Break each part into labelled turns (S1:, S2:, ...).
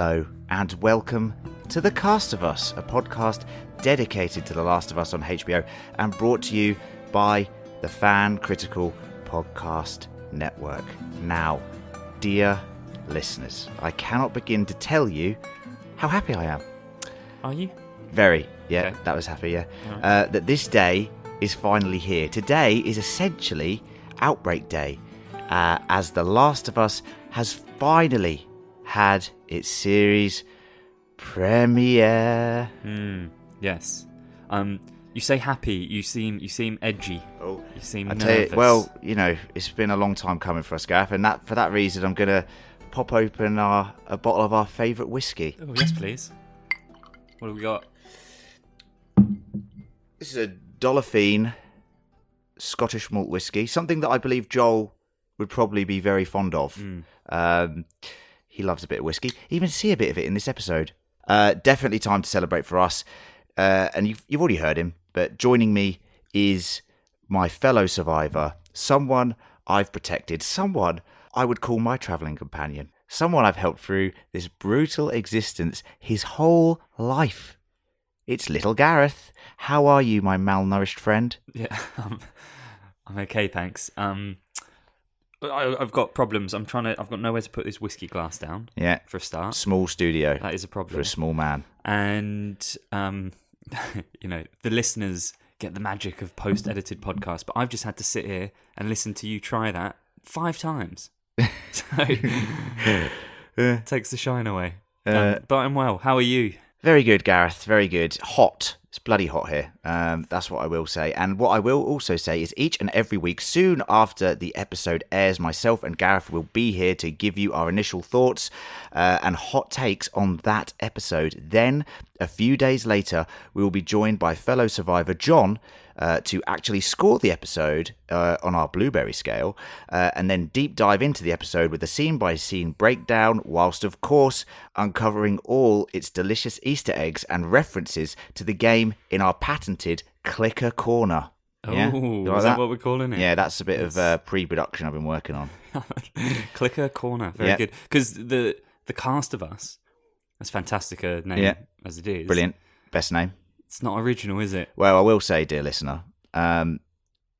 S1: Hello and welcome to The Cast of Us, a podcast dedicated to The Last of Us on HBO and brought to you by the Fan Critical Podcast Network. Now, dear listeners, I cannot begin to tell you how happy I am.
S2: Are you?
S1: Very, yeah,
S2: Okay.
S1: That was happy, yeah.
S2: Right.
S1: That this day is finally here. Today is essentially Outbreak Day, as The Last of Us has finally had its series premiere.
S2: Yes. You say happy. You seem edgy.
S1: Oh,
S2: You seem
S1: I
S2: nervous.
S1: tell you, well, you know, it's been a long time coming for us, Gareth, and for that reason, I'm gonna pop open a bottle of our favourite whiskey.
S2: Oh yes, please. What have we got?
S1: This is a Dollarfine Scottish malt whiskey, something that I believe Joel would probably be very fond of. He loves a bit of whiskey. Even see a bit of it in this episode. Definitely time to celebrate for us. And you've already heard him, but joining me is my fellow survivor, someone I've protected, someone I would call my travelling companion, someone I've helped through this brutal existence his whole life. It's little Gareth. How are you, my malnourished friend?
S2: Yeah, I'm okay, thanks. I've got problems. I've got nowhere to put this whiskey glass down.
S1: Yeah.
S2: For a start,
S1: Small studio
S2: that is a problem.
S1: for a small man.
S2: And you know, the listeners get the magic of post-edited podcasts, but I've just had to sit here and listen to you try that 5 times. So it takes the shine away. But I'm well. How are you?
S1: Very good, Gareth. Very good. Hot. It's bloody hot here. That's what I will say. And what I will also say is each and every week, soon after the episode airs, myself and Gareth will be here to give you our initial thoughts and hot takes on that episode. Then, a few days later, we will be joined by fellow survivor John to actually score the episode on our blueberry scale and then deep dive into the episode with a scene-by-scene breakdown, whilst of course uncovering all its delicious Easter eggs and references to the game in our patented Clicker Corner.
S2: Oh,
S1: Yeah? You like
S2: is that what we're calling it?
S1: Yeah, that's a bit of pre-production I've been working on.
S2: Clicker Corner, very good. Because the Cast of Us, that's fantastic a name as it is.
S1: Brilliant. Best name.
S2: It's not original, is it?
S1: Well, I will say, dear listener,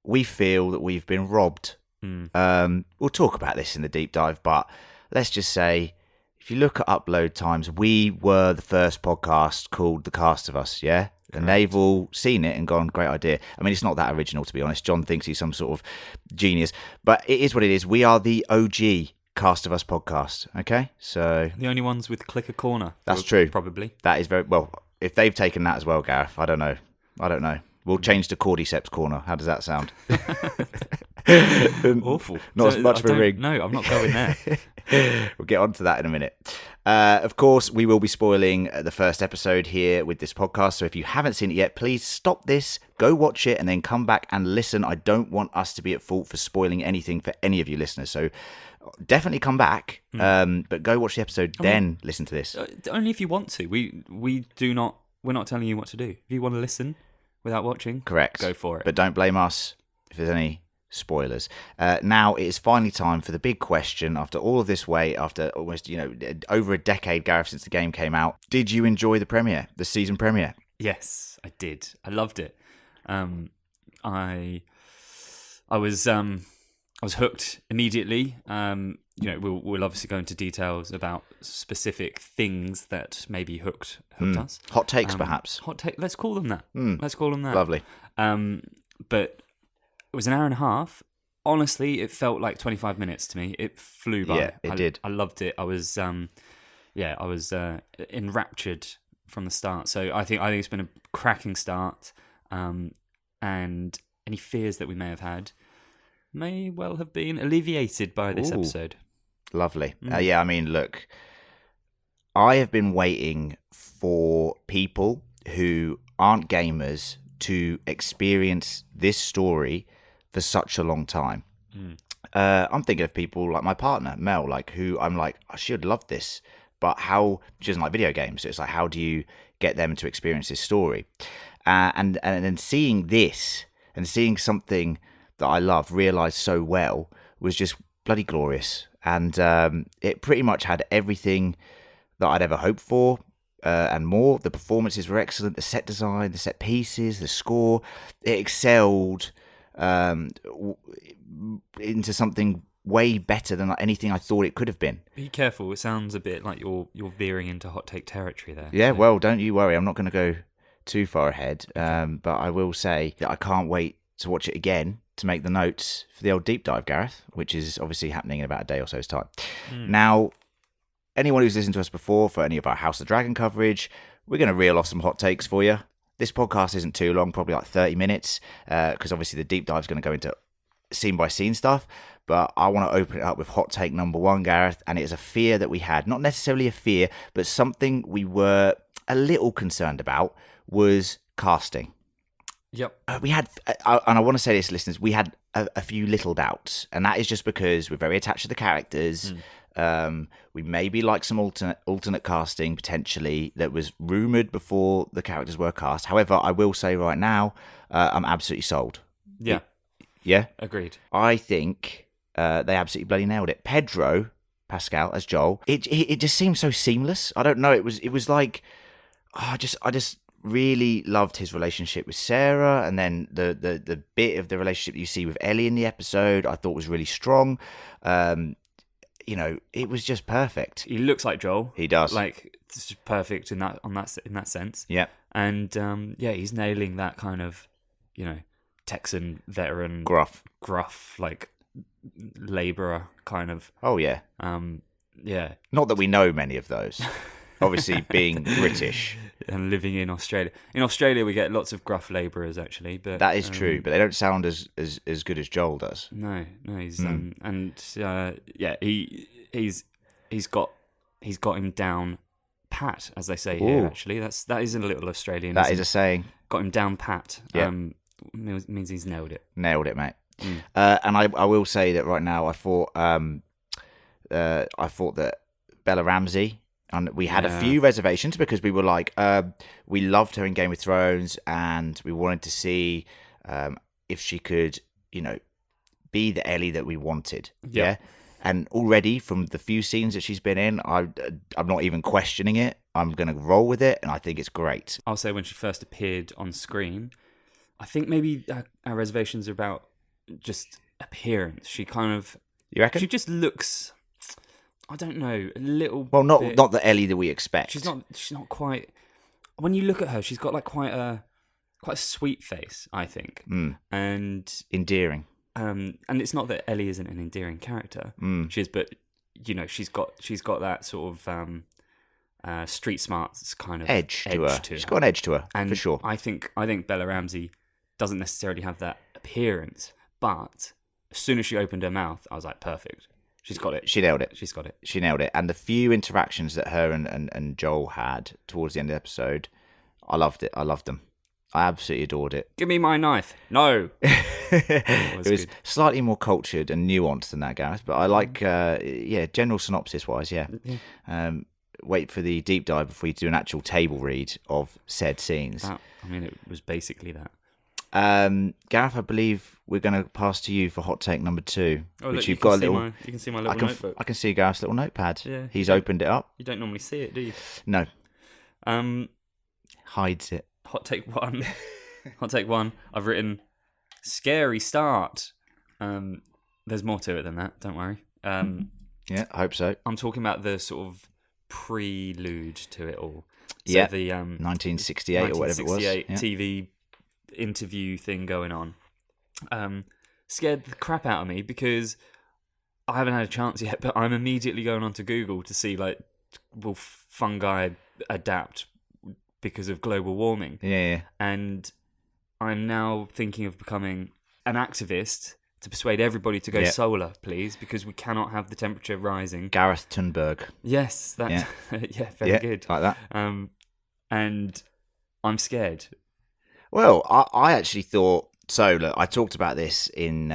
S1: we feel that we've been robbed. We'll talk about this in the deep dive, but let's just say, if you look at upload times, we were the first podcast called The Cast of Us, yeah? Correct. And they've all seen it and gone, great idea. I mean, it's not that original, to be honest. John thinks he's some sort of genius, but it is what it is. We are the OG Cast of Us podcast, okay? So
S2: The only ones with Clicker Corner.
S1: That's true.
S2: Probably.
S1: That is very... Well, if they've taken that as well, Gareth, I don't know. We'll change to Cordyceps Corner. How does that sound?
S2: Awful.
S1: Not as much of a ring.
S2: No, I'm not going there.
S1: We'll get on to that in a minute. Of course, we will be spoiling the first episode here with this podcast. So if you haven't seen it yet, please stop this, go watch it, and then come back and listen. I don't want us to be at fault for spoiling anything for any of you listeners. So definitely come back, but go watch the episode, then listen to this.
S2: Only if you want to. We're not telling you what to do. If you want to listen without watching,
S1: Correct.
S2: Go for it.
S1: But don't blame us if there's any spoilers. Now it is finally time for the big question. After all of this wait, after almost over a decade, Gareth, since the game came out, did you enjoy the season premiere?
S2: Yes, I did. I loved it. I was hooked immediately. We'll obviously go into details about specific things that maybe hooked us.
S1: Hot takes, perhaps.
S2: Let's call them that. Let's call them that.
S1: Lovely.
S2: But it was an hour and a half. Honestly, it felt like 25 minutes to me. It flew by.
S1: Yeah, it did.
S2: I loved it. I was enraptured from the start. So I think it's been a cracking start. And any fears that we may have had may well have been alleviated by this episode.
S1: Lovely. I mean, look, I have been waiting for people who aren't gamers to experience this story for such a long time. I'm thinking of people like my partner, Mel, who I'm like, I should love this, but how, she doesn't like video games, so it's like, how do you get them to experience this story? And then seeing this, and seeing something that I love realised so well, was just bloody glorious. And it pretty much had everything that I'd ever hoped for. And more. The performances were excellent. The set design, the set pieces, the score, it excelled into something way better than anything I thought it could have been.
S2: Be careful. It sounds a bit like you're veering into hot take territory there.
S1: Yeah,
S2: so.
S1: well, don't you worry. I'm not going to go too far ahead. But I will say that I can't wait to watch it again to make the notes for the old deep dive, Gareth, which is obviously happening in about a day or so's time. Now, anyone who's listened to us before for any of our House of Dragon coverage, we're going to reel off some hot takes for you. This podcast isn't too long, probably like 30 minutes, because obviously the deep dive is going to go into scene-by-scene stuff. But I want to open it up with hot take number 1, Gareth, and it is a fear that we had. Not necessarily a fear, but something we were a little concerned about was casting.
S2: Yep.
S1: We had, and I want to say this, listeners, we had a few little doubts, and that is just because we're very attached to the characters. We maybe like some alternate casting potentially that was rumoured before the characters were cast. However, I will say right now, I'm absolutely sold.
S2: Yeah.
S1: Yeah?
S2: Agreed.
S1: I think they absolutely bloody nailed it. Pedro Pascal as Joel, it just seemed so seamless. I don't know, it was like, I just really loved his relationship with Sarah, and then the bit of the relationship you see with Ellie in the episode I thought was really strong. It was just perfect.
S2: He looks like Joel.
S1: He does.
S2: Like, it's just perfect in that sense.
S1: Yeah.
S2: And he's nailing that kind of, Texan veteran
S1: Gruff,
S2: like labourer kind of.
S1: Oh yeah.
S2: Yeah.
S1: Not that we know many of those. Obviously, being British
S2: and living in Australia. In Australia, we get lots of gruff labourers, actually. But
S1: that is true, but they don't sound as good as Joel does.
S2: No, he's he's got him down pat, as they say here.
S1: Ooh.
S2: Actually, that is a little Australian.
S1: That is a saying.
S2: Got him down pat.
S1: Yeah.
S2: Means he's nailed it.
S1: Nailed it, mate. And I will say that right now, I thought that Bella Ramsey. And we had a few reservations because we were like, we loved her in Game of Thrones, and we wanted to see if she could, be the Ellie that we wanted. Yeah. And already from the few scenes that she's been in, I'm not even questioning it. I'm going to roll with it, and I think it's great.
S2: I'll say when she first appeared on screen, I think maybe our reservations are about just appearance. She kind of...
S1: You reckon?
S2: She just looks... I don't know, a little.
S1: Well, not
S2: bit,
S1: the Ellie that we expect.
S2: She's not quite. When you look at her, she's got like quite a sweet face, I think, and
S1: endearing.
S2: And it's not that Ellie isn't an endearing character. She is, but she's got that sort of street smarts kind of
S1: edge to her. She's got an edge to her,
S2: and
S1: for sure.
S2: I think Bella Ramsey doesn't necessarily have that appearance, but as soon as she opened her mouth, I was like, perfect. She's got it.
S1: She nailed it.
S2: She's got it.
S1: She nailed it. And the few interactions that her and Joel had towards the end of the episode, I loved it. I loved them. I absolutely adored it.
S2: Give me my knife. No.
S1: It was slightly more cultured and nuanced than that, Gareth. But I like, general synopsis-wise, yeah. Wait for the deep dive before you do an actual table read of said scenes.
S2: It was basically that.
S1: Gareth, I believe we're going to pass to you for hot take number 2.
S2: Oh,
S1: which
S2: look,
S1: you've got a little.
S2: You can see my little notebook.
S1: I can see Gareth's little notepad.
S2: Yeah,
S1: he's opened it up.
S2: You don't normally see it, do you?
S1: No.
S2: Hides it. Hot take 1. Hot take 1. I've written scary start. There's more to it than that. Don't worry.
S1: Yeah, I hope so.
S2: I'm talking about the sort of prelude to it all. So
S1: yeah.
S2: The
S1: 1968 or whatever it was. Yeah.
S2: TV interview thing going on. Scared the crap out of me because I haven't had a chance yet, but I'm immediately going onto Google to see, like, will fungi adapt because of global warming?
S1: Yeah.
S2: And I'm now thinking of becoming an activist to persuade everybody to go solar, please, because we cannot have the temperature rising.
S1: Gareth Thunberg.
S2: Yes, that's very good.
S1: Like that.
S2: And I'm scared.
S1: Well, I actually thought so. Look, I talked about this in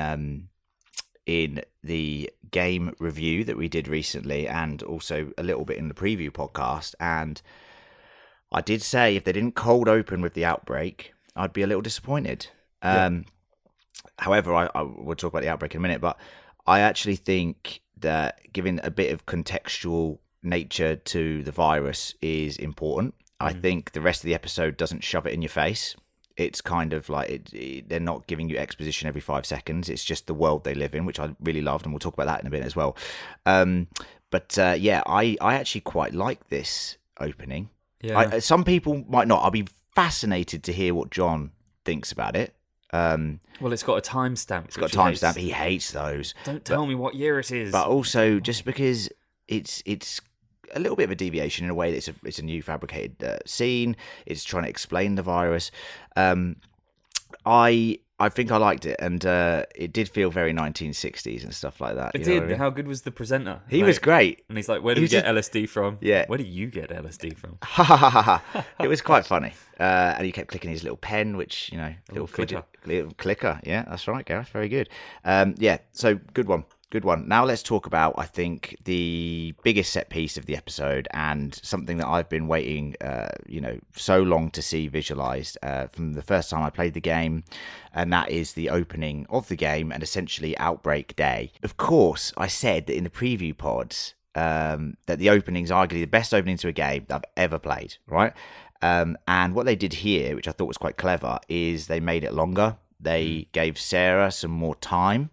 S1: the game review that we did recently, and also a little bit in the preview podcast. And I did say if they didn't cold open with the outbreak, I'd be a little disappointed. However, I will talk about the outbreak in a minute, but I actually think that giving a bit of contextual nature to the virus is important. I think the rest of the episode doesn't shove it in your face. It's kind of like they're not giving you exposition every 5 seconds. It's just the world they live in, which I really loved, and we'll talk about that in a bit as well. I actually quite like this opening.
S2: Yeah.
S1: Some people might not. I'll be fascinated to hear what John thinks about it.
S2: Well, it's got a timestamp.
S1: It's got a timestamp. He hates those.
S2: Don't tell me what year it is.
S1: But also, just because it's a little bit of a deviation in a way that it's a new fabricated scene. It's trying to explain the virus. I think I liked it, and it did feel very 1960s and stuff like that.
S2: It did. What I mean? How good was the presenter?
S1: He was great.
S2: And he's like, where do you get LSD from?
S1: Yeah.
S2: Where do you get LSD from?
S1: It was quite funny. And he kept clicking his little pen, which, little clicker. Yeah, that's right, Gareth. Very good. So good one. Good one. Now let's talk about, I think, the biggest set piece of the episode, and something that I've been waiting, so long to see visualized from the first time I played the game, and that is the opening of the game and essentially Outbreak Day. Of course, I said that in the preview pods that the opening's arguably the best opening to a game that I've ever played, right? And what they did here, which I thought was quite clever, is they made it longer. They gave Sarah some more time.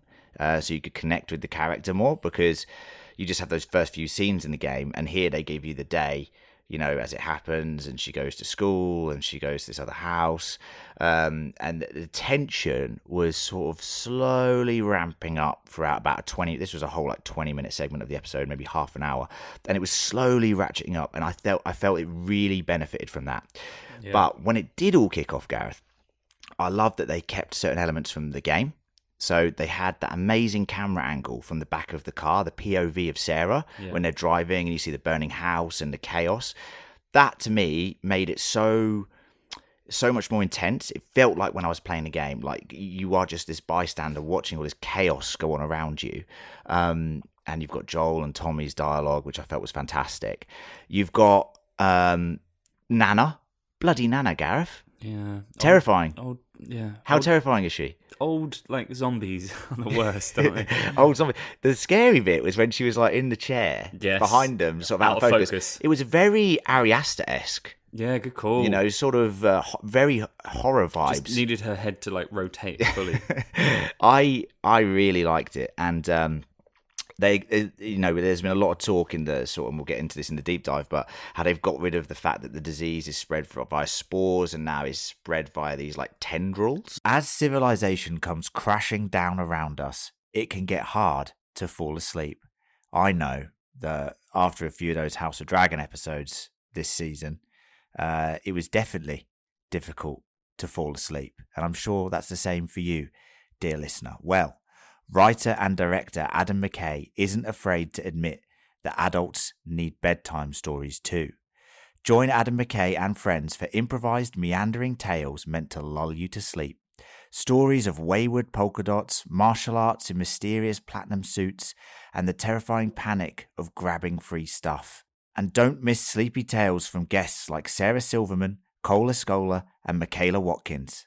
S1: So you could connect with the character more, because you just have those first few scenes in the game, and here they give you the day, as it happens, and she goes to school and she goes to this other house, and the tension was sort of slowly ramping up throughout about this was a whole 20-minute segment of the episode, maybe half an hour, and it was slowly ratcheting up, and I felt it really benefited from that. Yeah. But when it did all kick off, Gareth, I love that they kept certain elements from the game. So they had that amazing camera angle from the back of the car, the POV of Sarah, when they're driving and you see the burning house and the chaos. That, to me, made it so much more intense. It felt like when I was playing the game, like you are just this bystander watching all this chaos go on around you. And you've got Joel and Tommy's dialogue, which I felt was fantastic. You've got Nana, bloody Nana, Gareth.
S2: Yeah.
S1: Terrifying. How
S2: old,
S1: terrifying is she?
S2: Old, zombies are the worst, aren't they?
S1: Old zombies. The scary bit was when she was in the chair behind them, sort of out of focus. It was very Ari Aster-esque.
S2: Yeah, good call.
S1: Sort of very horror vibes.
S2: Just needed her head to rotate fully.
S1: I really liked it, and there's been a lot of talk in the and we'll get into this in the deep dive, but how they've got rid of the fact that the disease is spread via spores and now is spread via these tendrils. As civilization comes crashing down around us, it can get hard to fall asleep. I know that after a few of those House of Dragon episodes this season, it was definitely difficult to fall asleep, and I'm sure that's the same for you, dear listener. Well, writer and director Adam McKay isn't afraid to admit that adults need bedtime stories too. Join Adam McKay and friends for improvised, meandering tales meant to lull you to sleep. Stories of wayward polka dots, martial arts in mysterious platinum suits, and the terrifying panic of grabbing free stuff. And don't miss sleepy tales from guests like Sarah Silverman, Cole Escola, and Michaela Watkins.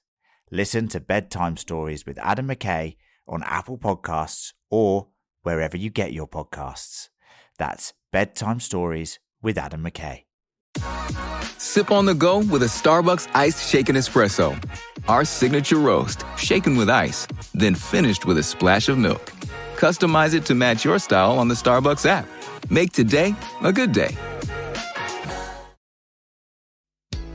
S1: Listen to Bedtime Stories with Adam McKay on Apple Podcasts or wherever you get your podcasts. That's Bedtime Stories with Adam McKay.
S3: Sip on the go with a Starbucks iced shaken espresso. Our signature roast, shaken with ice, then finished with a splash of milk. Customize it to match your style on the Starbucks app. Make today a good day.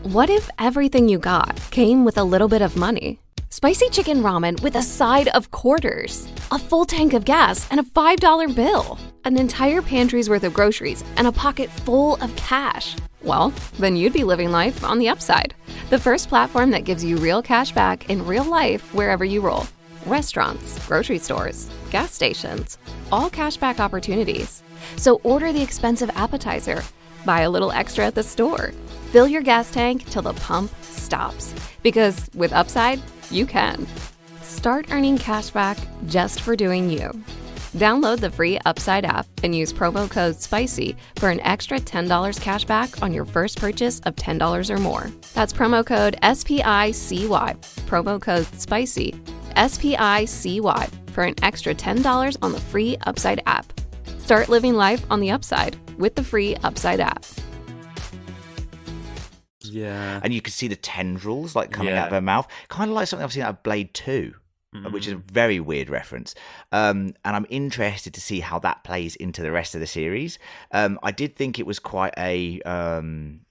S4: What if everything you got came with a little bit of money? Spicy chicken ramen with a side of quarters, a full tank of gas, and a $5 bill, an entire pantry's worth of groceries, and a pocket full of cash. Well, then you'd be living life on the upside. The first platform that gives you real cash back in real life wherever you roll. Restaurants, grocery stores, gas stations, all cashback opportunities. So order the expensive appetizer, buy a little extra at the store, fill your gas tank till the pump stops. Because with Upside, you can. Start earning cash back just for doing you. Download the free Upside app and use promo code SPICY for an extra $10 cash back on your first purchase of $10 or more. That's promo code SPICY. Promo code SPICY. SPICY for an extra $10 on the free Upside app. Start living life on the upside with the free Upside app.
S2: Yeah.
S1: And you can see the tendrils like coming out of her mouth, kind of like something I've seen out of Blade 2, which is a very weird reference. And I'm interested to see how that plays into the rest of the series. I did think it was quite a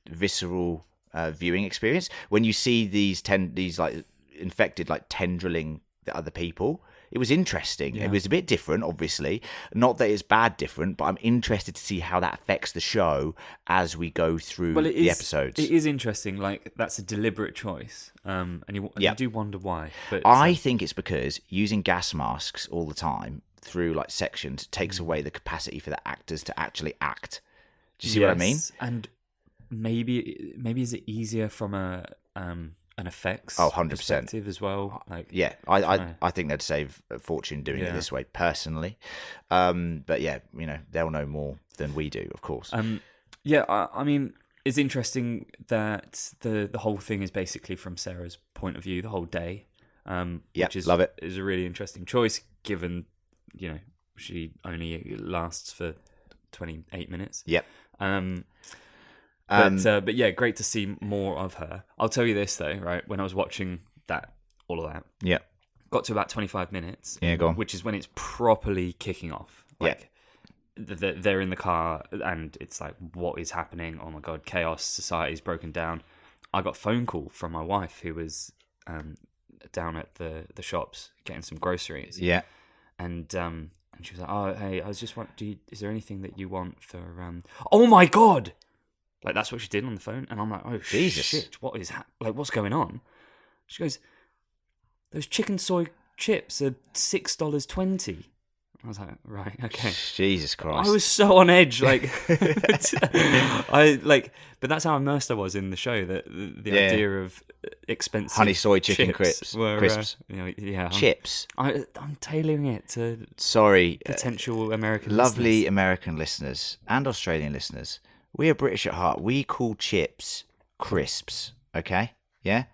S1: visceral viewing experience when you see these like infected like tendriling the other people. It was interesting. It was a bit different, obviously. Not that it's bad different, but I'm interested to see how that affects the show as we go through the episodes.
S2: It is interesting. Like, that's a deliberate choice. And you do wonder why. But
S1: I think it's because using gas masks all the time through like sections takes away the capacity for the actors to actually act. Do you see what I mean?
S2: And maybe is it easier from an effects
S1: 100%
S2: perspective as well? Like,
S1: I think they'd save a fortune doing it this way personally. But yeah, they'll know more than we do, of course.
S2: I mean, it's interesting that the whole thing is basically from Sarah's point of view the whole day. Which is,
S1: love it.
S2: Is a really interesting choice given, she only lasts for 28 minutes.
S1: Yep.
S2: But yeah, great to see more of her. I'll tell you this though, right? When I was watching all of that, got to about 25 minutes.
S1: Yeah, go on.
S2: Which is when it's properly kicking off. Like, they're in the car and it's like, what is happening? Oh my god, chaos! Society's broken down. I got a phone call from my wife who was down at the shops getting some groceries.
S1: Yeah,
S2: and she was like, "Oh, hey, I was just wondering, is there anything that you want for?" Oh my god! Like, that's what she did on the phone, and I'm like, "Oh
S1: Jesus.
S2: shit! What is what's going on?" She goes, "Those chicken soy chips are $6.20." I was like, "Right, okay."
S1: Jesus Christ!
S2: I was so on edge, but that's how immersed I was in the show. That the idea of expensive
S1: honey soy chicken crisps, chips.
S2: I'm tailoring it to potential American
S1: lovely
S2: listeners.
S1: American listeners and Australian listeners. We are British at heart. We call chips crisps. Okay, yeah.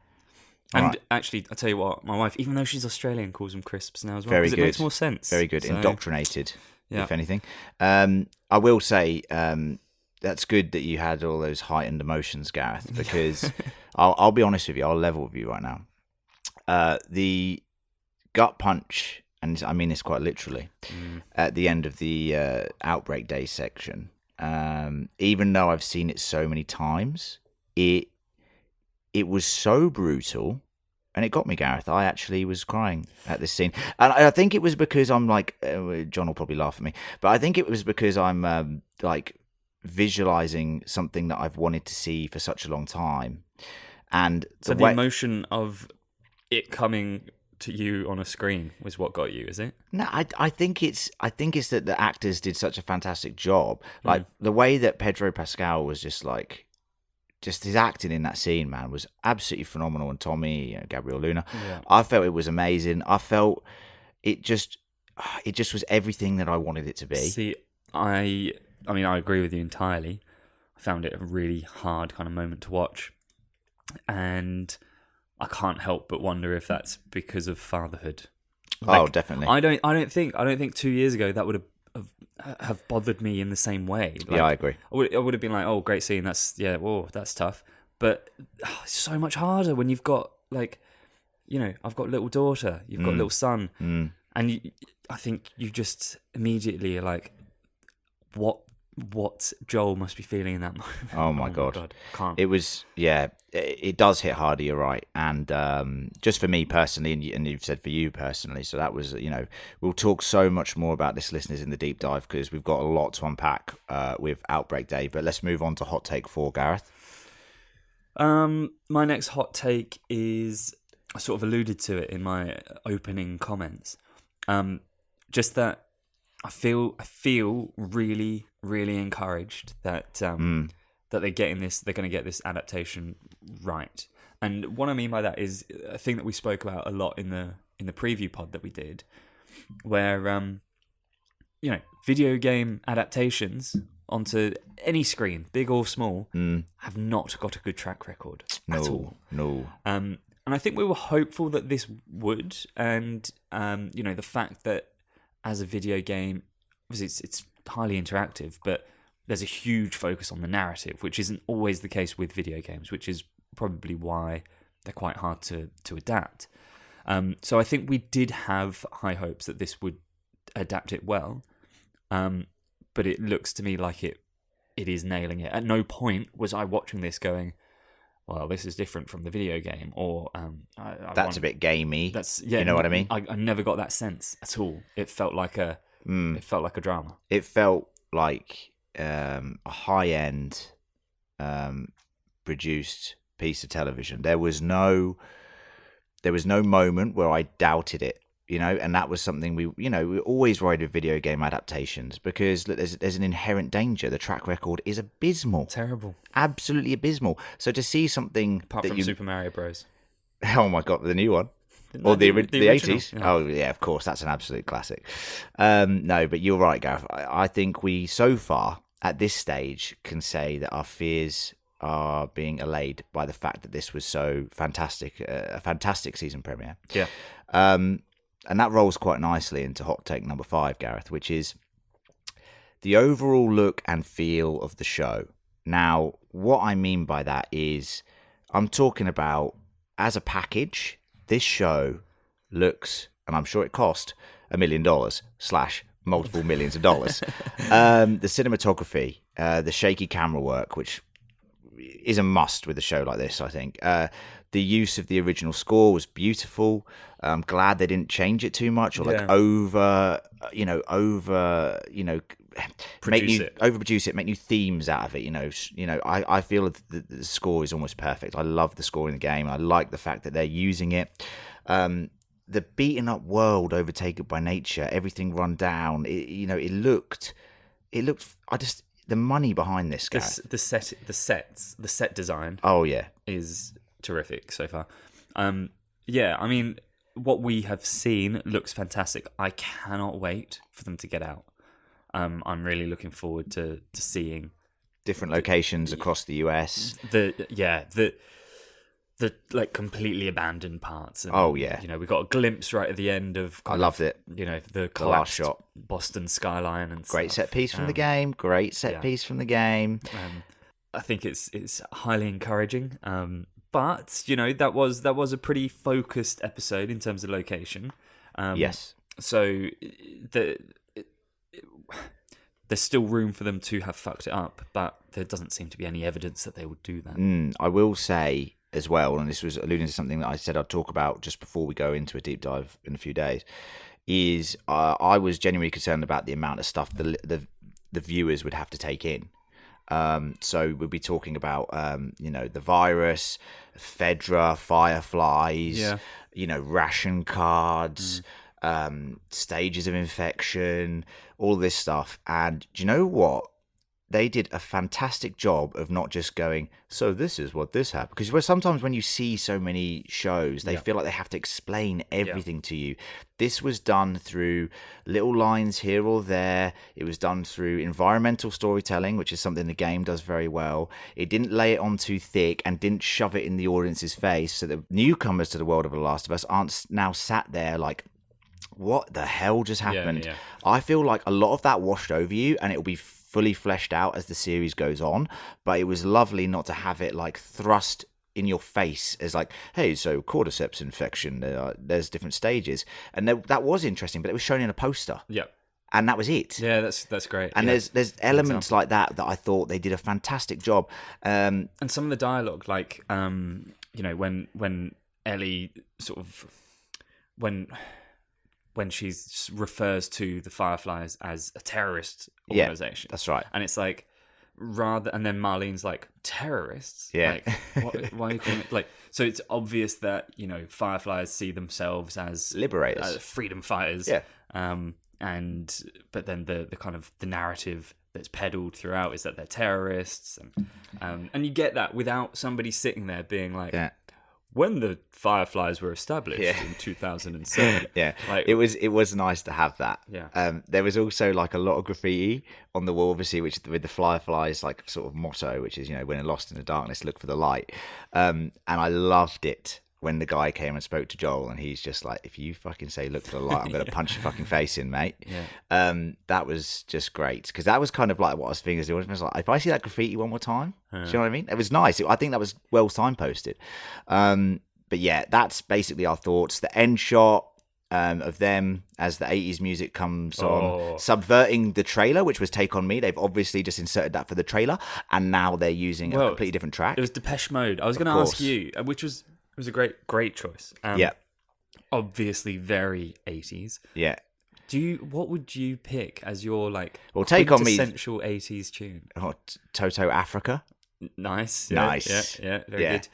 S2: And actually, I tell you what, my wife, even though she's Australian, calls them crisps now as well.
S1: Very
S2: good. It makes more sense.
S1: Very good.
S2: So,
S1: indoctrinated, if anything. I will say that's good that you had all those heightened emotions, Gareth, because I'll be honest with you. I'll level with you right now. The gut punch, and I mean this quite literally, at the end of the Outbreak Day section, even though I've seen it so many times, it was so brutal, and it got me, Gareth. I actually was crying at this scene, and I think it was because I'm like, John will probably laugh at me, but I think it was because I'm like visualizing something that I've wanted to see for such a long time, and
S2: the emotion of it coming to you on a screen was what got you, is it?
S1: No, I think it's that the actors did such a fantastic job, like the way that Pedro Pascal was just his acting in that scene, man, was absolutely phenomenal. And Tommy, Gabriel Luna, I felt it was amazing. I felt it just was everything that I wanted it to be.
S2: See, I mean, I agree with you entirely. I found it a really hard kind of moment to watch, and I can't help but wonder if that's because of fatherhood.
S1: Oh, definitely.
S2: I don't think 2 years ago that would have bothered me in the same way. Like,
S1: I agree.
S2: I would have been like, oh, great scene. That's tough. But it's so much harder when you've got I've got a little daughter, you've got a little son, and I think you just immediately are like, what Joel must be feeling in that moment.
S1: Oh my God.
S2: Can't.
S1: It was, it does hit harder, you're right. And just for me personally, and you've said for you personally, so that was, we'll talk so much more about this, listeners, in the deep dive, because we've got a lot to unpack with Outbreak Day. But let's move on to Hot Take 4, Gareth.
S2: My next hot take is, I sort of alluded to it in my opening comments, just that I feel really, really encouraged that that they're going to get this adaptation right. And what I mean by that is a thing that we spoke about a lot in the preview pod that we did, where video game adaptations onto any screen, big or small, have not got a good track record at all.
S1: No.
S2: And I think we were hopeful that this would, and the fact that as a video game, obviously it's highly interactive, but there's a huge focus on the narrative, which isn't always the case with video games, which is probably why they're quite hard to adapt. So I think we did have high hopes that this would adapt it well, but it looks to me like it is nailing it. At no point was I watching this going, well, this is different from the video game, or
S1: that's a bit gamey.
S2: You
S1: know what I mean?
S2: I never got that sense at all. It felt like a drama.
S1: It felt like a high-end produced piece of television. There was no moment where I doubted it, and that was something we're always worried with video game adaptations, because look, there's an inherent danger. The track record is abysmal.
S2: Terrible.
S1: Absolutely abysmal. So to see something
S2: Apart from Super Mario Bros.
S1: Oh my God, the new one.
S2: No,
S1: Or the
S2: original.
S1: 80s? Yeah. Oh, yeah, of course. That's an absolute classic. No, but you're right, Gareth. I think we, so far, at this stage, can say that our fears are being allayed by the fact that this was so fantastic, a fantastic season premiere.
S2: Yeah.
S1: And that rolls quite nicely into hot take number 5, Gareth, which is the overall look and feel of the show. Now, what I mean by that is I'm talking about, as a package, this show looks, and I'm sure it cost $1 million / multiple millions of dollars. The cinematography, the shaky camera work, which is a must with a show like this, I think. The use of the original score was beautiful. I'm glad they didn't change it too much, or overproduce it, make new themes out of it. I feel that the score is almost perfect. I love the score in the game. I like the fact that they're using it. The beaten up world overtaken by nature, everything run down. It looked. The money behind this guy.
S2: The set design.
S1: Oh yeah,
S2: is terrific so far. Yeah, I mean, what we have seen looks fantastic. I cannot wait for them to get out. I'm really looking forward to seeing
S1: different locations across the US.
S2: The like completely abandoned parts. And, we got a glimpse right at the end of.
S1: I loved it.
S2: The last shot, Boston skyline, and
S1: great set piece from the game. Great set piece from the game.
S2: I think it's highly encouraging. But that was a pretty focused episode in terms of location.
S1: Yes.
S2: So there's still room for them to have fucked it up, but there doesn't seem to be any evidence that they would do that.
S1: I will say as well, and this was alluding to something that I said I'd talk about just before we go into a deep dive in a few days, is I was genuinely concerned about the amount of stuff the viewers would have to take in. So we'll be talking about the virus, Fedra, fireflies, ration cards, stages of infection, all this stuff. And do you know what? They did a fantastic job of not just going, so this is what this happened. Because sometimes when you see so many shows, they feel like they have to explain everything to you. This was done through little lines here or there. It was done through environmental storytelling, which is something the game does very well. It didn't lay it on too thick and didn't shove it in the audience's face, so that newcomers to the world of The Last of Us aren't now sat there like, what the hell just happened?
S2: Yeah.
S1: I feel like a lot of that washed over you, and it'll be fully fleshed out as the series goes on, but it was lovely not to have it like thrust in your face as like, hey, so cordyceps infection, there's different stages, and that was interesting, but it was shown in a poster, and that was it.
S2: Yeah, that's great.
S1: And there's elements like that I thought they did a fantastic job.
S2: And some of the dialogue, like when Ellie sort of when she refers to the Fireflies as a terrorist organization.
S1: Yeah, that's right.
S2: And it's like, and then Marlene's like, terrorists?
S1: Yeah.
S2: Like, why are you calling it? Like, so it's obvious that, Fireflies see themselves as
S1: liberators,
S2: freedom fighters.
S1: Yeah.
S2: But then the kind of the narrative that's peddled throughout is that they're terrorists. And you get that without somebody sitting there being like, when the Fireflies were established in 2007.
S1: Like, it was nice to have that. There was also like a lot of graffiti on the wall, obviously, which with the Fireflies like sort of motto, which is when you're lost in the darkness, look for the light. And I loved it. when the guy came and spoke to Joel, and he's just like, if you fucking say look for the light, I'm going to punch your fucking face in, mate.
S2: Yeah.
S1: That was just great, because that was kind of like what I was thinking. I was like, if I see that graffiti one more time, do you know what I mean? It was nice. I think that was well signposted. But yeah, that's basically our thoughts. The end shot of them as the 80s music comes on, subverting the trailer, which was Take On Me. They've obviously just inserted that for the trailer, and now they're using a completely different track.
S2: It was Depeche Mode. I was going to ask you, which was a great choice.
S1: Yeah.
S2: Obviously very 80s.
S1: Yeah.
S2: What would you pick as your
S1: Take On Me,
S2: essential 80s tune?
S1: Toto Africa.
S2: Nice.
S1: Nice.
S2: Yeah, very good.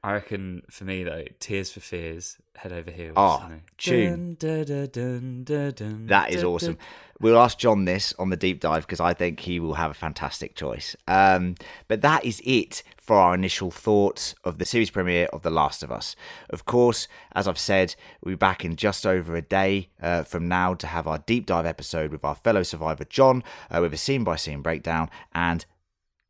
S2: I reckon for me though, Tears for Fears, Head Over Heels.
S1: Tune.
S2: Dun, dun, dun, dun, dun,
S1: That is
S2: dun,
S1: awesome.
S2: dun.
S1: We'll ask John this on the deep dive, because I think he will have a fantastic choice. But that is it for our initial thoughts of the series premiere of The Last of Us. Of course, as I've said, we'll be back in just over a day from now to have our deep dive episode with our fellow survivor John, with a scene-by-scene breakdown and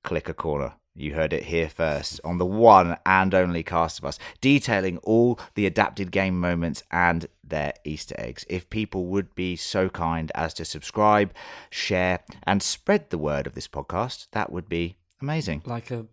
S1: Clicker Corner. You heard it here first on the one and only Cast of Us, detailing all the adapted game moments and their Easter eggs. If people would be so kind as to subscribe, share, and spread the word of this podcast, that would be amazing.
S2: Like a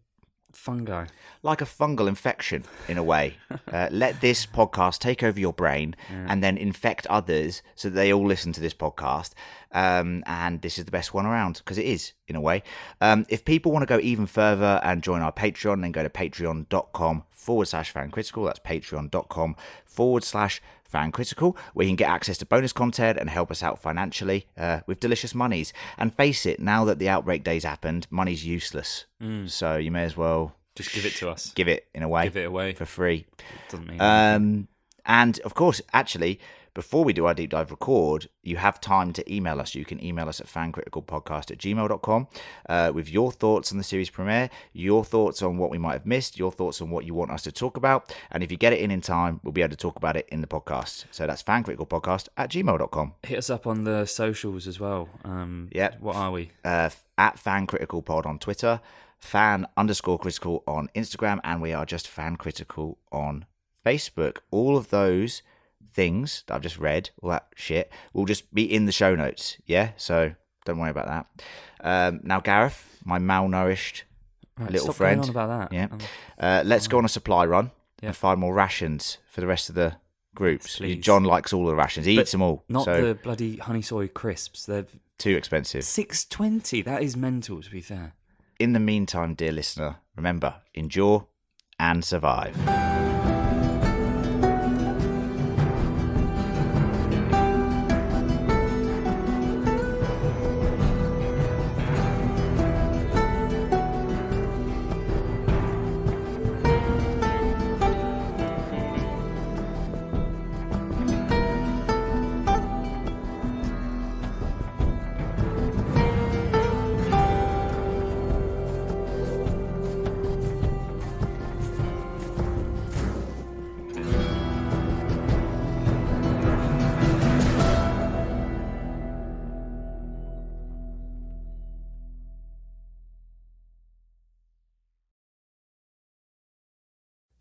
S2: fungi.
S1: Like a fungal infection, in a way. Let this podcast take over your brain and then infect others so that they all listen to this podcast. And this is the best one around, because it is, in a way. If people want to go even further and join our Patreon, then go to patreon.com/fancritical. That's patreon.com/fancritical, where you can get access to bonus content and help us out financially with delicious monies. And face it, now that the Outbreak days happened, money's useless. So you may as well
S2: just give it to us.
S1: Give it, in a way.
S2: Give it away.
S1: For free.
S2: Doesn't mean anything.
S1: And of course, actually, before we do our deep dive record, you have time to email us. You can email us at fancriticalpodcast@gmail.com with your thoughts on the series premiere, your thoughts on what we might have missed, your thoughts on what you want us to talk about. And if you get it in time, we'll be able to talk about it in the podcast. So that's fancriticalpodcast@gmail.com.
S2: Hit us up on the socials as well. What are we?
S1: At fancriticalpod on Twitter, fan_critical on Instagram, and we are just fancritical on Facebook. All of those things that I've just read, all that shit, will just be in the show notes. Yeah, so don't worry about that. Now, Gareth, my malnourished little friend.
S2: Going on about that.
S1: Yeah. Let's go on a supply run and find more rations for the rest of the groups.
S2: Please.
S1: John likes all the rations. He eats them all.
S2: Not the bloody honey soy crisps. They're
S1: too expensive.
S2: $6.20. That is mental, to be fair.
S1: In the meantime, dear listener, remember, endure and survive.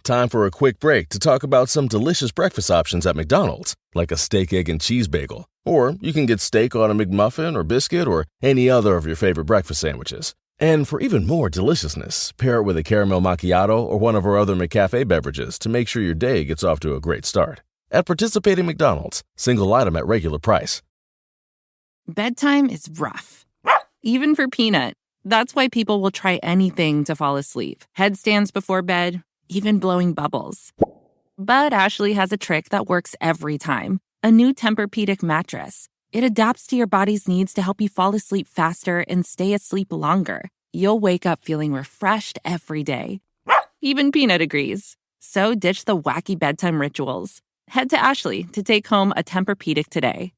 S5: Time for a quick break to talk about some delicious breakfast options at McDonald's, like a steak, egg, and cheese bagel. Or you can get steak on a McMuffin or biscuit or any other of your favorite breakfast sandwiches. And for even more deliciousness, pair it with a caramel macchiato or one of our other McCafe beverages to make sure your day gets off to a great start. At participating McDonald's, single item at regular price.
S6: Bedtime is rough, even for Peanut. That's why people will try anything to fall asleep. Headstands before bed, even blowing bubbles. But Ashley has a trick that works every time. A new Tempur-Pedic mattress. It adapts to your body's needs to help you fall asleep faster and stay asleep longer. You'll wake up feeling refreshed every day. Even Peanut agrees. So ditch the wacky bedtime rituals. Head to Ashley to take home a Tempur-Pedic today.